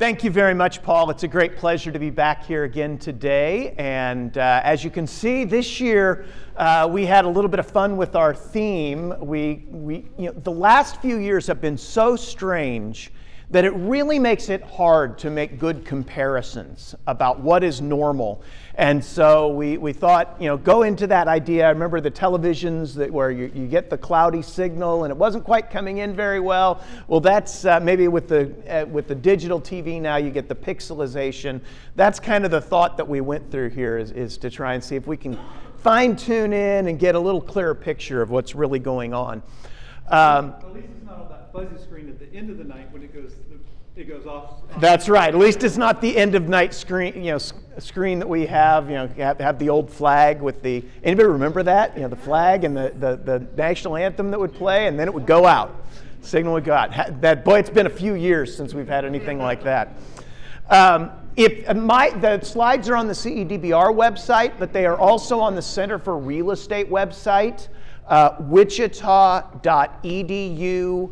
Thank you very much, Paul. It's a great pleasure to be back here again today. And as you can see, this year we had a little bit of fun with our theme. The last few years have been so strange that it really makes it hard to make good comparisons about what is normal. And so we thought, go into that idea. I remember the televisions where you get the cloudy signal and it wasn't quite coming in very well. Well, that's maybe with the digital TV now you get the pixelization. That's kind of the thought that we went through here is to try and see if we can fine tune in and get a little clearer picture of what's really going on. At least it's not on that fuzzy screen at the end of the night when it goes off. That's right. At least it's not the end of night screen, screen that we have. Have the old flag with the. Anybody remember that? The flag and the national anthem that would play, and then it would go out. Signal would go out. It's been a few years since we've had anything like that. The slides are on the CEDBR website, but they are also on the Center for Real Estate website. Wichita.edu/real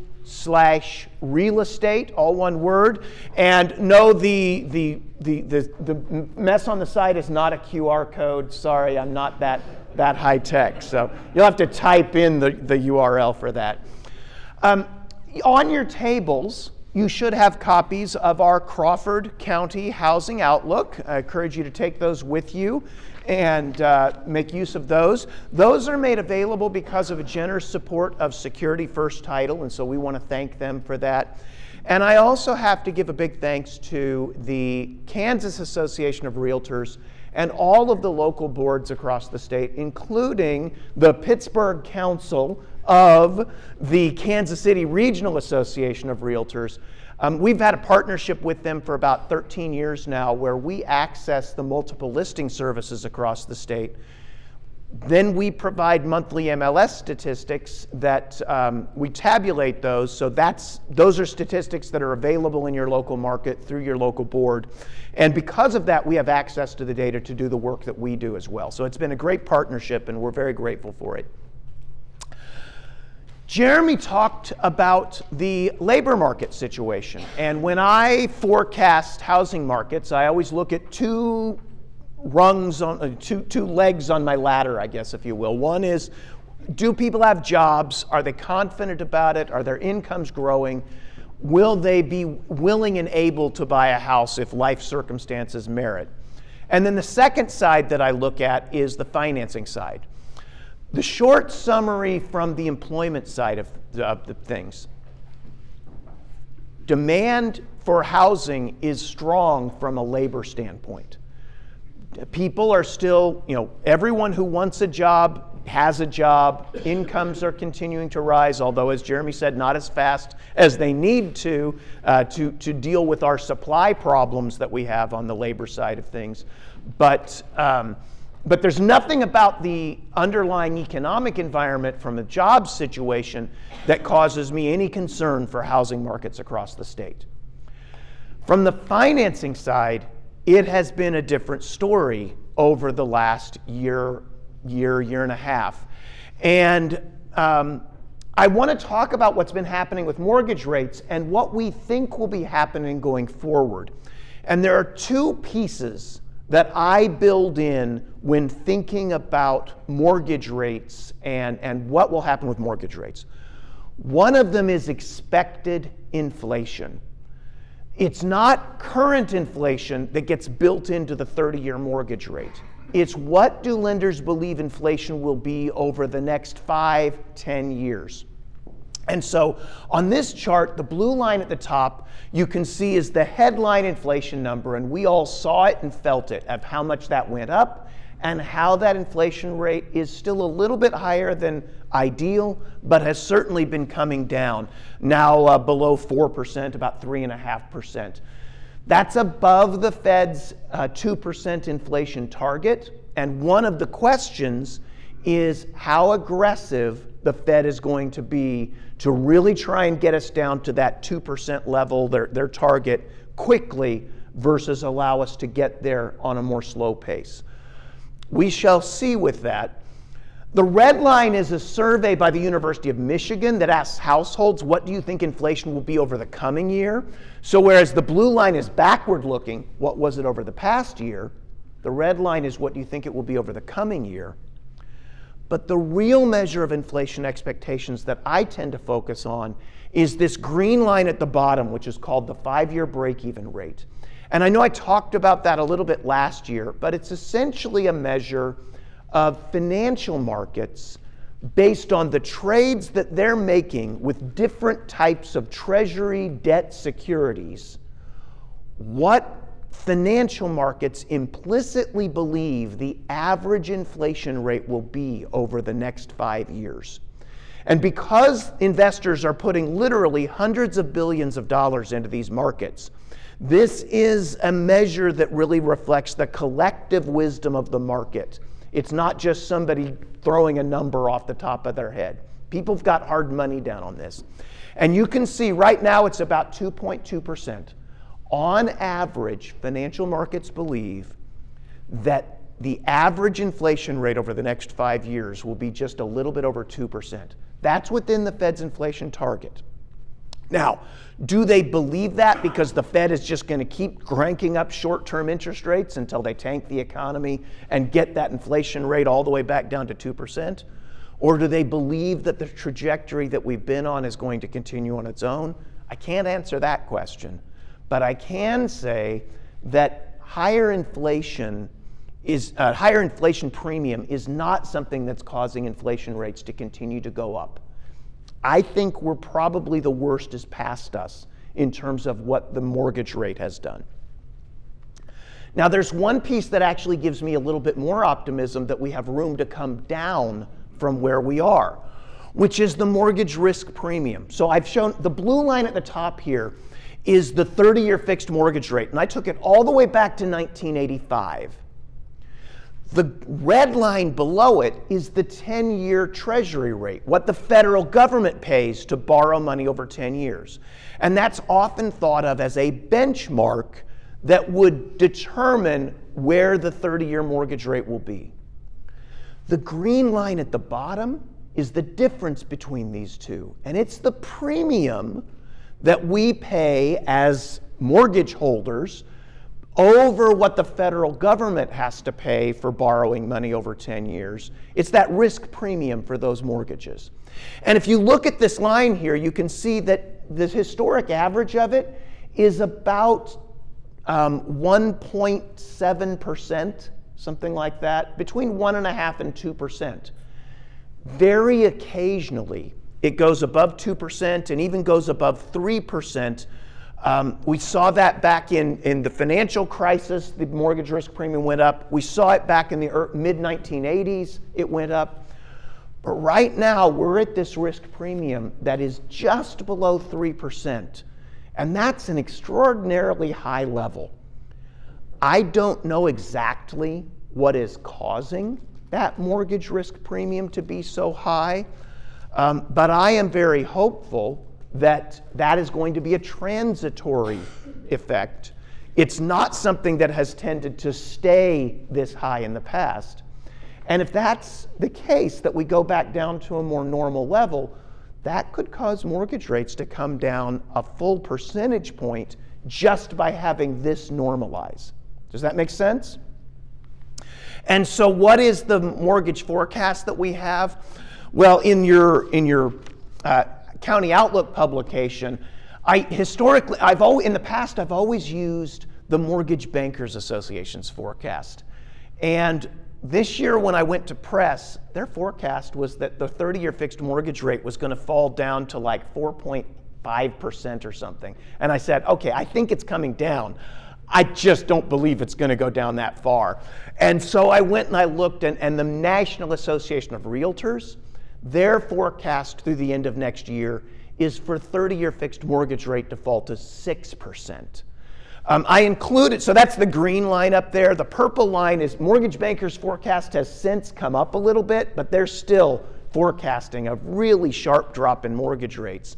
estate, all one word. And no, the mess on the side is not a QR code. Sorry, I'm not that high tech. So you'll have to type in the URL for that. On your tables, you should have copies of our Crawford County Housing Outlook. I encourage you to take those with you and make use of those. Those are made available because of a generous support of Security First Title, and so we want to thank them for that. And I also have to give a big thanks to the Kansas Association of Realtors and all of the local boards across the state, including the Pittsburg Council of the Kansas City Regional Association of Realtors. We've had a partnership with them for about 13 years now where we access the multiple listing services across the state. Then we provide monthly MLS statistics that we tabulate those. So those are statistics that are available in your local market through your local board. And because of that, we have access to the data to do the work that we do as well. So it's been a great partnership and we're very grateful for it. Jeremy talked about the labor market situation, and when I forecast housing markets, I always look at two legs on my ladder, I guess, if you will. One is, do people have jobs? Are they confident about it? Are their incomes growing? Will they be willing and able to buy a house if life circumstances merit? And then the second side that I look at is the financing side. The short summary from the employment side of the things. Demand for housing is strong from a labor standpoint. People are still, everyone who wants a job has a job. Incomes are continuing to rise, although, as Jeremy said, not as fast as they need to deal with our supply problems that we have on the labor side of things. But there's nothing about the underlying economic environment from a job situation that causes me any concern for housing markets across the state. From the financing side, it has been a different story over the last year and a half. And I want to talk about what's been happening with mortgage rates and what we think will be happening going forward. And there are two pieces that I build in when thinking about mortgage rates and what will happen with mortgage rates. One of them is expected inflation. It's not current inflation that gets built into the 30-year mortgage rate. It's what do lenders believe inflation will be over the next 5-10 years. And so on this chart, the blue line at the top, you can see is the headline inflation number, and we all saw it and felt it, of how much that went up and how that inflation rate is still a little bit higher than ideal, but has certainly been coming down. Now below 4%, about 3.5%. That's above the Fed's 2% inflation target, and one of the questions is how aggressive the Fed is going to be to really try and get us down to that 2% level, their target, quickly versus allow us to get there on a more slow pace. We shall see with that. The red line is a survey by the University of Michigan that asks households, what do you think inflation will be over the coming year? So whereas the blue line is backward looking, what was it over the past year? The red line is what do you think it will be over the coming year? But the real measure of inflation expectations that I tend to focus on is this green line at the bottom, which is called the 5-year break-even rate. And I know I talked about that a little bit last year, but it's essentially a measure of financial markets based on the trades that they're making with different types of treasury debt securities, what financial markets implicitly believe the average inflation rate will be over the next 5 years. And because investors are putting literally hundreds of billions of dollars into these markets, this is a measure that really reflects the collective wisdom of the market. It's not just somebody throwing a number off the top of their head. People have got hard money down on this. And you can see right now it's about 2.2%. On average, financial markets believe that the average inflation rate over the next 5 years will be just a little bit over 2%. That's within the Fed's inflation target. Now, do they believe that because the Fed is just going to keep cranking up short-term interest rates until they tank the economy and get that inflation rate all the way back down to 2%? Or do they believe that the trajectory that we've been on is going to continue on its own? I can't answer that question, but I can say that higher inflation premium is not something that's causing inflation rates to continue to go up. I think we're probably the worst is past us in terms of what the mortgage rate has done. Now, there's one piece that actually gives me a little bit more optimism that we have room to come down from where we are, which is the mortgage risk premium. So I've shown the blue line at the top here is the 30-year fixed mortgage rate, and I took it all the way back to 1985. The red line below it is the 10-year Treasury rate, what the federal government pays to borrow money over 10 years. And that's often thought of as a benchmark that would determine where the 30-year mortgage rate will be. The green line at the bottom is the difference between these two, and it's the premium that we pay as mortgage holders over what the federal government has to pay for borrowing money over 10 years. It's that risk premium for those mortgages. And if you look at this line here, you can see that the historic average of it is about 1.7%, something like that, between 1.5% and 2%. Very occasionally, it goes above 2% and even goes above 3%. We saw that back in the financial crisis, the mortgage risk premium went up. We saw it back in the mid-1980s, it went up. But right now, we're at this risk premium that is just below 3%. And that's an extraordinarily high level. I don't know exactly what is causing that mortgage risk premium to be so high, but I am very hopeful that that is going to be a transitory effect. It's not something that has tended to stay this high in the past. And if that's the case, that we go back down to a more normal level, that could cause mortgage rates to come down a full percentage point just by having this normalize. Does that make sense? And so what is the mortgage forecast that we have? Well, in your County Outlook publication, in the past, I've always used the Mortgage Bankers Association's forecast. And this year when I went to press, their forecast was that the 30-year fixed mortgage rate was going to fall down to like 4.5% or something. And I said, okay, I think it's coming down. I just don't believe it's going to go down that far. And so I went and I looked, and the National Association of Realtors, their forecast through the end of next year is for 30-year fixed mortgage rate to fall to 6%. I included, so that's the green line up there. The purple line is Mortgage Bankers' forecast has since come up a little bit, but they're still forecasting a really sharp drop in mortgage rates.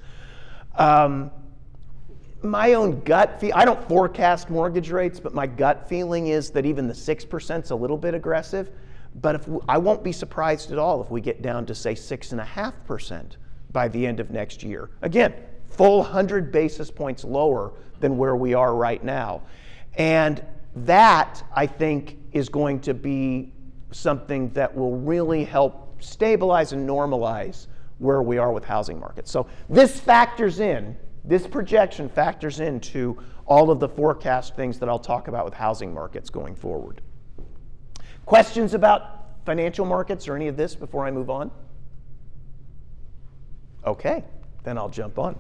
My own gut feel, I don't forecast mortgage rates, but my gut feeling is that even the 6% is a little bit aggressive. But I won't be surprised at all if we get down to, say, 6.5% by the end of next year. Again, full 100 basis points lower than where we are right now. And that, I think, is going to be something that will really help stabilize and normalize where we are with housing markets. So this projection factors into all of the forecast things that I'll talk about with housing markets going forward. Questions about financial markets or any of this before I move on? Okay, then I'll jump on.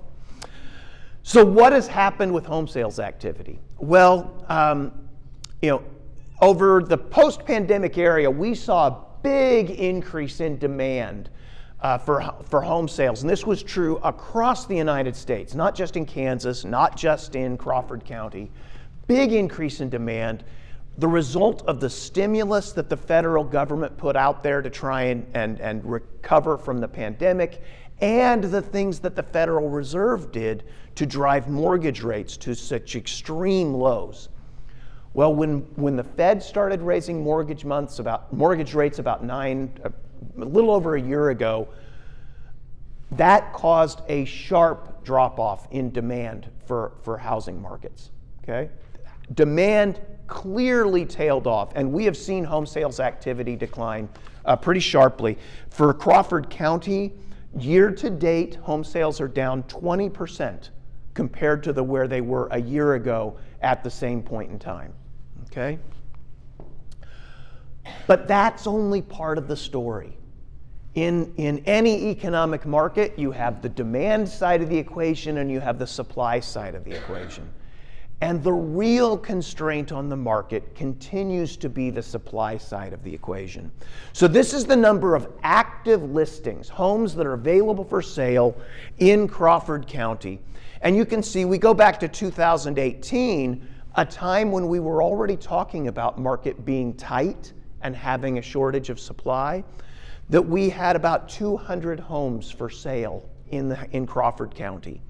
So what has happened with home sales activity? Well, over the post-pandemic era, we saw a big increase in demand for home sales. And this was true across the United States, not just in Kansas, not just in Crawford County. Big increase in demand. The result of the stimulus that the federal government put out there to try and recover from the pandemic, and the things that the Federal Reserve did to drive mortgage rates to such extreme lows. Well, when the Fed started raising mortgage rates about a little over a year ago, that caused a sharp drop-off in demand for housing markets. Okay? Demand clearly tailed off, and we have seen home sales activity decline pretty sharply. For Crawford County, year-to-date, home sales are down 20% compared to where they were a year ago at the same point in time. Okay? But that's only part of the story. In any economic market, you have the demand side of the equation and you have the supply side of the equation. And the real constraint on the market continues to be the supply side of the equation. So this is the number of active listings, homes that are available for sale in Crawford County. And you can see we go back to 2018, a time when we were already talking about market being tight and having a shortage of supply, that we had about 200 homes for sale in Crawford County.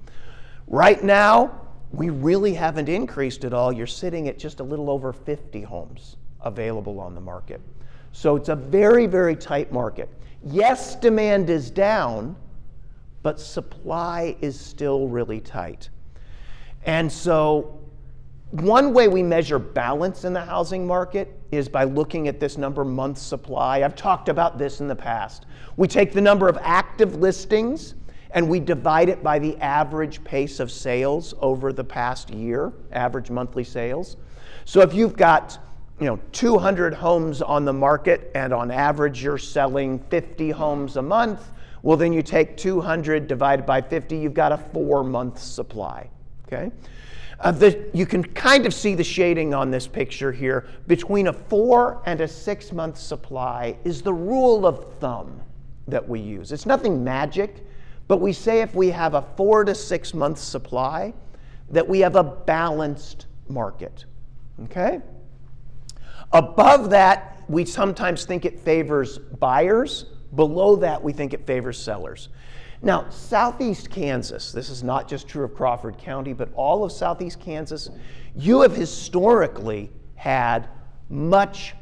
Right now, we really haven't increased at all. You're sitting at just a little over 50 homes available on the market. So it's a very, very tight market. Yes, demand is down, but supply is still really tight. And so one way we measure balance in the housing market is by looking at this number month supply. I've talked about this in the past. We take the number of active listings and we divide it by the average pace of sales over the past year, average monthly sales. So if you've got 200 homes on the market and on average you're selling 50 homes a month, well then you take 200 divided by 50, you've got a 4-month supply. Okay? You can kind of see the shading on this picture here. Between a 4 and a 6-month supply is the rule of thumb that we use. It's nothing magic, but we say if we have a 4 to 6 month supply, that we have a balanced market. Okay? Above that, we sometimes think it favors buyers. Below that, we think it favors sellers. Now, Southeast Kansas, this is not just true of Crawford County, but all of Southeast Kansas, you have historically had much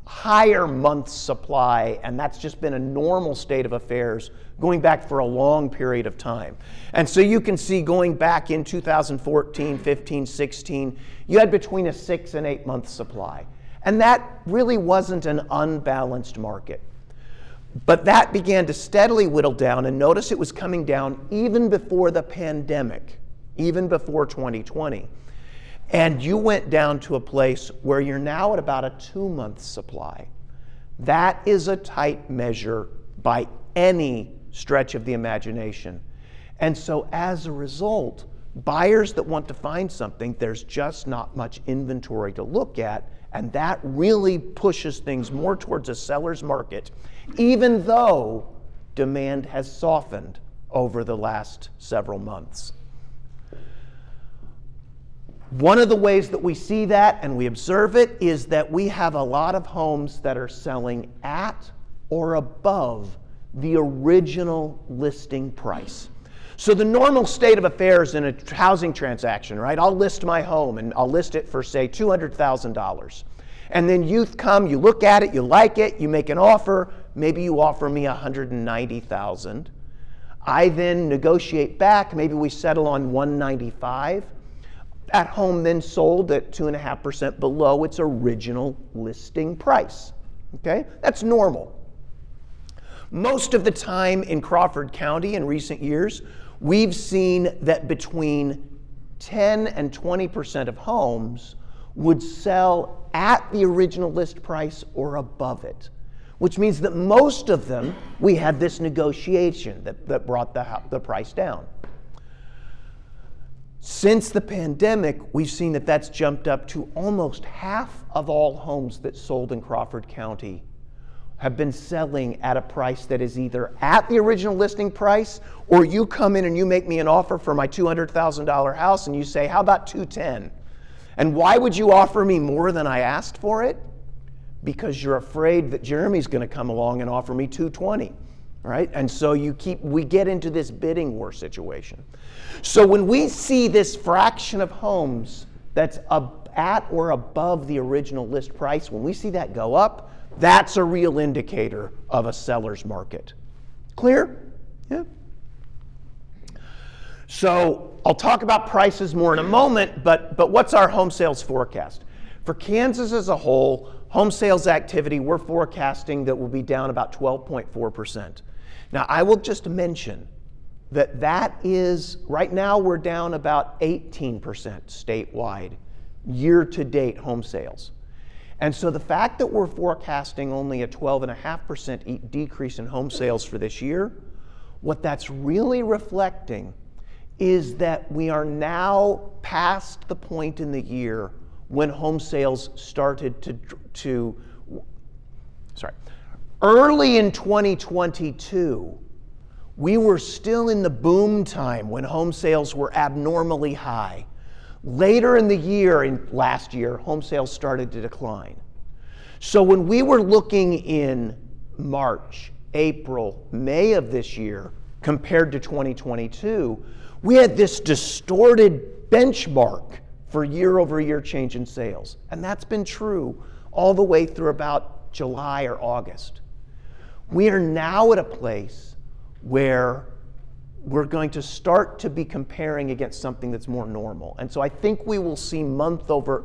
higher month supply, and that's just been a normal state of affairs going back for a long period of time. And so you can see going back in 2014, 15, 16, you had between a 6 and 8 month supply. And that really wasn't an unbalanced market. But that began to steadily whittle down, and notice it was coming down even before the pandemic, even before 2020. And you went down to a place where you're now at about a 2-month supply. That is a tight measure by any stretch of the imagination. And so as a result, buyers that want to find something, there's just not much inventory to look at, and that really pushes things more towards a seller's market, even though demand has softened over the last several months. One of the ways that we see that and we observe it is that we have a lot of homes that are selling at or above the original listing price. So the normal state of affairs in a housing transaction, right? I'll list my home and I'll list it for, say, $200,000. And then you come, you look at it, you like it, you make an offer, maybe you offer me $190,000. I then negotiate back, maybe we settle on $195,000. That home then sold at 2.5% below its original listing price. Okay? That's normal. Most of the time in Crawford County in recent years, we've seen that between 10 and 20% of homes would sell at the original list price or above it, which means that most of them, we had this negotiation that brought the price down. Since the pandemic, we've seen that that's jumped up to almost half of all homes that sold in Crawford County have been selling at a price that is either at the original listing price, or you come in and you make me an offer for my $200,000 house and you say, how about $210,000? And why would you offer me more than I asked for it? Because you're afraid that Jeremy's going to come along and offer me $220,000. Right? And so we get into this bidding war situation. So when we see this fraction of homes that's at or above the original list price, when we see that go up, that's a real indicator of a seller's market. Clear? Yeah. So I'll talk about prices more in a moment, but what's our home sales forecast? For Kansas as a whole, home sales activity, we're forecasting that will be down about 12.4%. Now, I will just mention that is, right now we're down about 18% statewide, year-to-date home sales. And so the fact that we're forecasting only a 12.5% decrease in home sales for this year, what that's really reflecting is that we are now past the point in the year when home sales started early in 2022, we were still in the boom time when home sales were abnormally high. Later in the year, last year, home sales started to decline. So when we were looking in March, April, May of this year, compared to 2022, we had this distorted benchmark for year-over-year change in sales. And that's been true all the way through about July or August. We are now at a place where we're going to start to be comparing against something that's more normal. And so I think we will see month over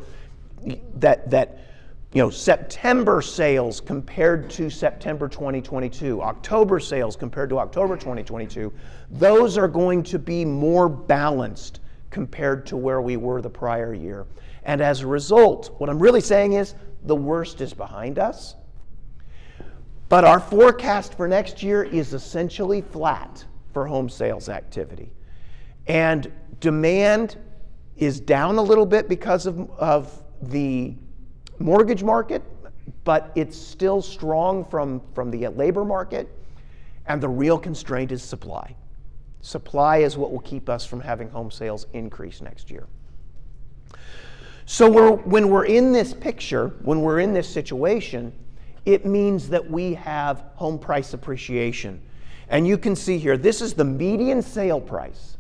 September sales compared to September 2022, October sales compared to October 2022, those are going to be more balanced compared to where we were the prior year. And as a result, what I'm really saying is the worst is behind us. But our forecast for next year is essentially flat for home sales activity. And demand is down a little bit because of the mortgage market, but it's still strong from the labor market. And the real constraint is supply. Supply is what will keep us from having home sales increase next year. So when we're in this picture, when we're in this situation, it means that we have home price appreciation. And you can see here, this is the median sale price,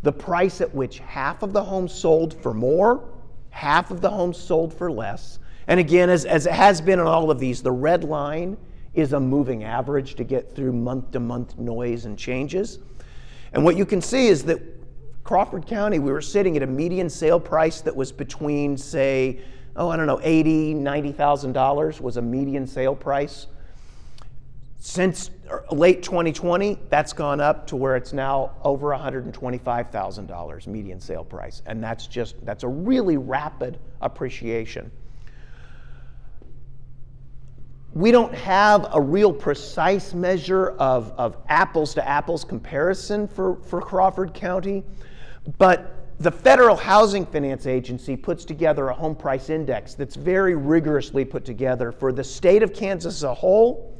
the price at which half of the homes sold for more, half of the homes sold for less. And again, as it has been on all of these, the red line is a moving average to get through month-to-month noise and changes. And what you can see is that Crawford County, we were sitting at a median sale price that was between, say, $80,000, $90,000 was a median sale price. Since late 2020, that's gone up to where it's now over $125,000 median sale price. And that's a really rapid appreciation. We don't have a real precise measure of apples to apples comparison for Crawford County, but the Federal Housing Finance Agency puts together a home price index that's very rigorously put together for the state of Kansas as a whole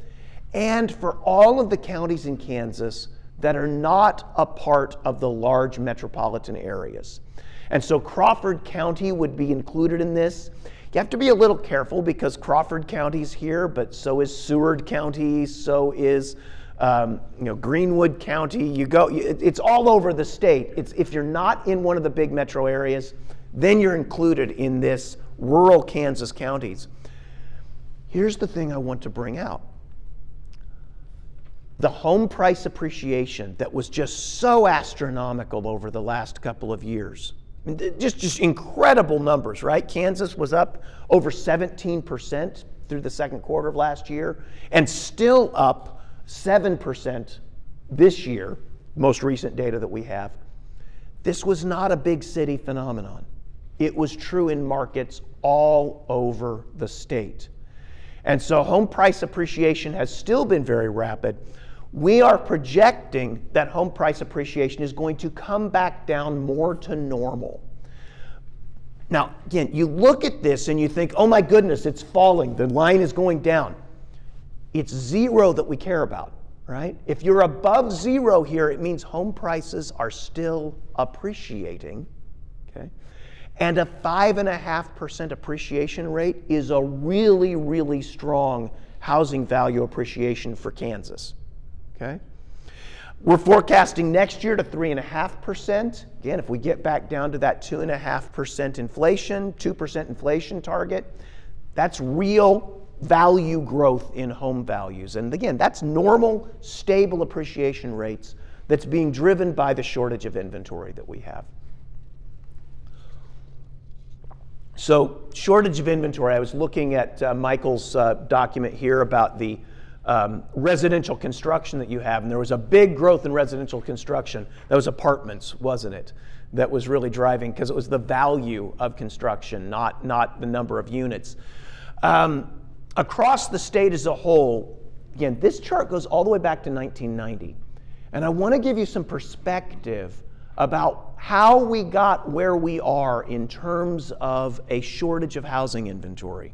and for all of the counties in Kansas that are not a part of the large metropolitan areas. And so Crawford County would be included in this. You have to be a little careful because Crawford County's here, but so is Seward County, so is Greenwood County. It's all over the state. If you're not in one of the big metro areas, then you're included in this rural Kansas counties. Here's the thing I want to bring out. The home price appreciation that was just so astronomical over the last couple of years. Just incredible numbers, right? Kansas was up over 17% through the second quarter of last year, and still up 7% this year, most recent data that we have. This was not a big city phenomenon. It was true in markets all over the state. And so home price appreciation has still been very rapid. We are projecting that home price appreciation is going to come back down more to normal. Now, again, you look at this and you think, oh my goodness, it's falling. The line is going down. It's zero that we care about, right? If you're above zero here, it means home prices are still appreciating, okay? And a 5.5% appreciation rate is a really, really strong housing value appreciation for Kansas. Okay. We're forecasting next year to 3.5%. Again, if we get back down to that 2.5% inflation, 2% inflation target, that's real value growth in home values. And again, that's normal, stable appreciation rates that's being driven by the shortage of inventory that we have. So, shortage of inventory. I was looking at Michael's document here about the residential construction that you have, and there was a big growth in residential construction. That was apartments, wasn't it? That was really driving, because it was the value of construction, not the number of units. Across the state as a whole, again, this chart goes all the way back to 1990. And I want to give you some perspective about how we got where we are in terms of a shortage of housing inventory.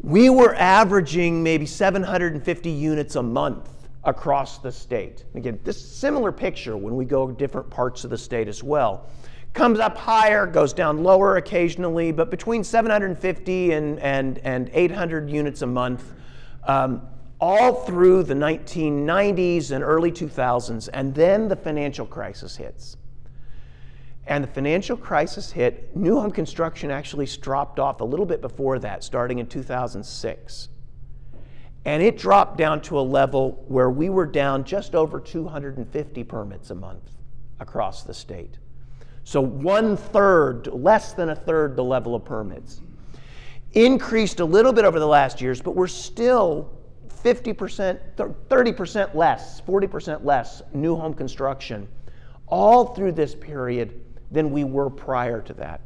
We were averaging maybe 750 units a month across the state. Again, this similar picture when we go to different parts of the state as well. Comes up higher, goes down lower occasionally, but between 750 and 800 units a month, all through the 1990s and early 2000s, and then the financial crisis hits. And the financial crisis hit, new home construction actually dropped off a little bit before that, starting in 2006. And it dropped down to a level where we were down just over 250 permits a month across the state. So 1/3, less than a third the level of permits. Increased a little bit over the last years, but we're still 50%, 30% less, 40% less new home construction all through this period than we were prior to that.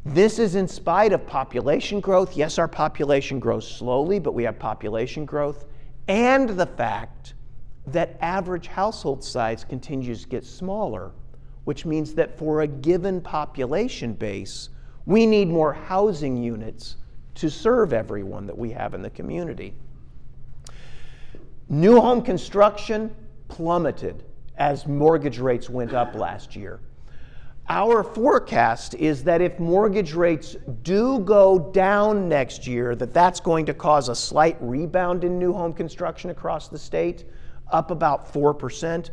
This is in spite of population growth. Yes, our population grows slowly, but we have population growth, and the fact that average household size continues to get smaller, which means that for a given population base, we need more housing units to serve everyone that we have in the community. New home construction plummeted as mortgage rates went up last year. Our forecast is that if mortgage rates do go down next year, that's going to cause a slight rebound in new home construction across the state, up about 4%,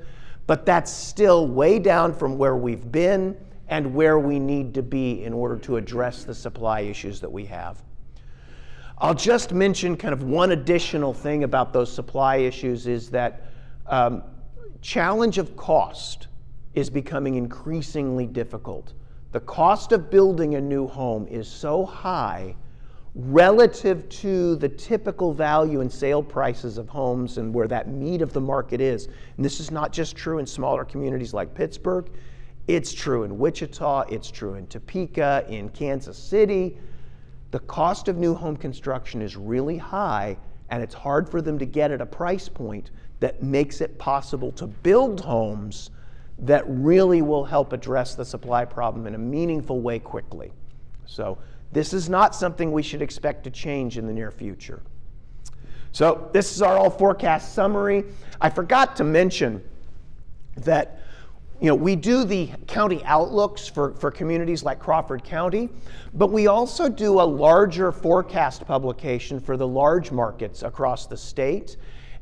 but that's still way down from where we've been and where we need to be in order to address the supply issues that we have. I'll just mention kind of one additional thing about those supply issues is that challenge of cost is becoming increasingly difficult. The cost of building a new home is so high relative to the typical value and sale prices of homes and where that meat of the market is. And this is not just true in smaller communities like Pittsburgh. It's true in Wichita, it's true in Topeka, in Kansas City. The cost of new home construction is really high, and it's hard for them to get at a price point that makes it possible to build homes that really will help address the supply problem in a meaningful way quickly. So this is not something we should expect to change in the near future. So this is our all forecast summary. I forgot to mention that we do the county outlooks for communities like Crawford County, but we also do a larger forecast publication for the large markets across the state.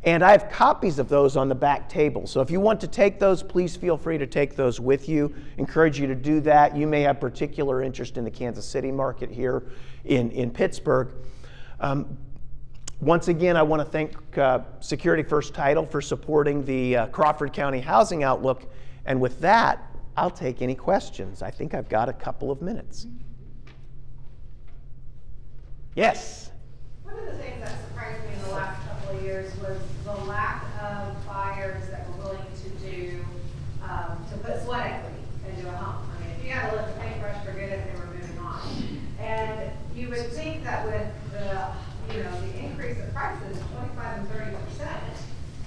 And I have copies of those on the back table. So if you want to take those, please feel free to take those with you. Encourage you to do that. You may have particular interest in the Kansas City market here in Pittsburgh. Once again, I want to thank Security First Title for supporting the Crawford County Housing Outlook. And with that, I'll take any questions. I think I've got a couple of minutes. Yes? One of the things that surprised me in the last couple of years was the lack of buyers that were willing to do, to put sweat equity into a home. I mean, if you got to lift the paintbrush, forget it, they were moving on. And you would think that with the increase in prices, 25 and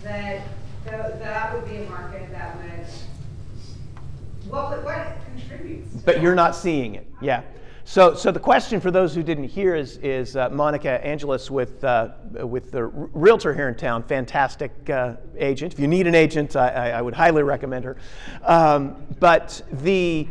30%, that would be a market that would, what contributes to But that? you're not seeing it, yeah. So the question for those who didn't hear is Monica Angelis with the realtor here in town, fantastic agent. If you need an agent, I would highly recommend her. But the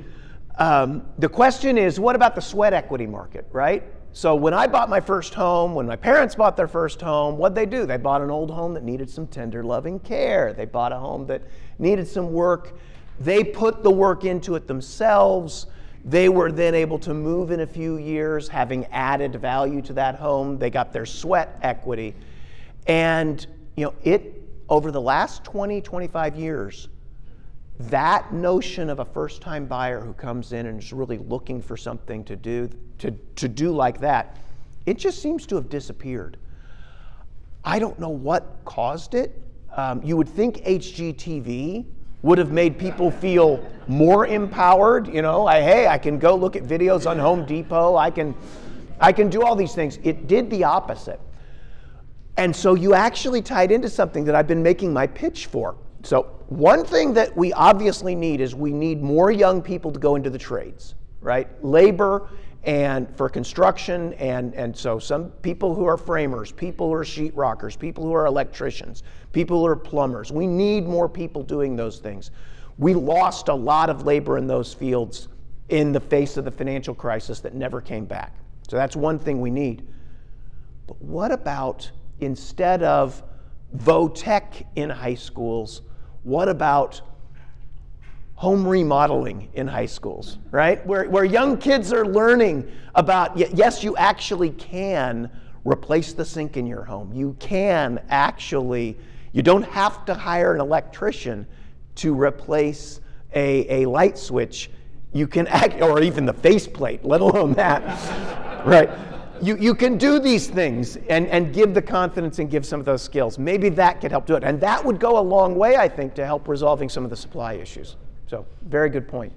question is, what about the sweat equity market, right? So when I bought my first home, when my parents bought their first home, what'd they do? They bought an old home that needed some tender loving care. They bought a home that needed some work. They put the work into it themselves. They were then able to move in a few years, having added value to that home. They got their sweat equity. And over the last 20, 25 years, that notion of a first-time buyer who comes in and is really looking for something to do like that, it just seems to have disappeared. I don't know what caused it. You would think HGTV would have made people feel more empowered. Hey, I can go look at videos on Home Depot. I can do all these things. It did the opposite. And so you actually tied into something that I've been making my pitch for. So one thing that we obviously need is we need more young people to go into the trades, right? Labor and for construction, and so some people who are framers, people who are sheetrockers, people who are electricians, people who are plumbers. We need more people doing those things. We lost a lot of labor in those fields in the face of the financial crisis that never came back. So that's one thing we need. But what about, instead of vo-tech in high schools, what about home remodeling in high schools, right? Where young kids are learning about, yes, you actually can replace the sink in your home. You can actually, you don't have to hire an electrician to replace a light switch. You can or even the faceplate, let alone that, right? You can do these things and give the confidence and give some of those skills. Maybe that could help do it. And that would go a long way, I think, to help resolving some of the supply issues. So, very good point.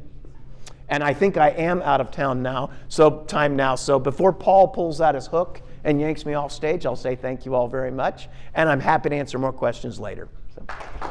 And I think I am out of time now. So before Paul pulls out his hook and yanks me off stage, I'll say thank you all very much. And I'm happy to answer more questions later. So.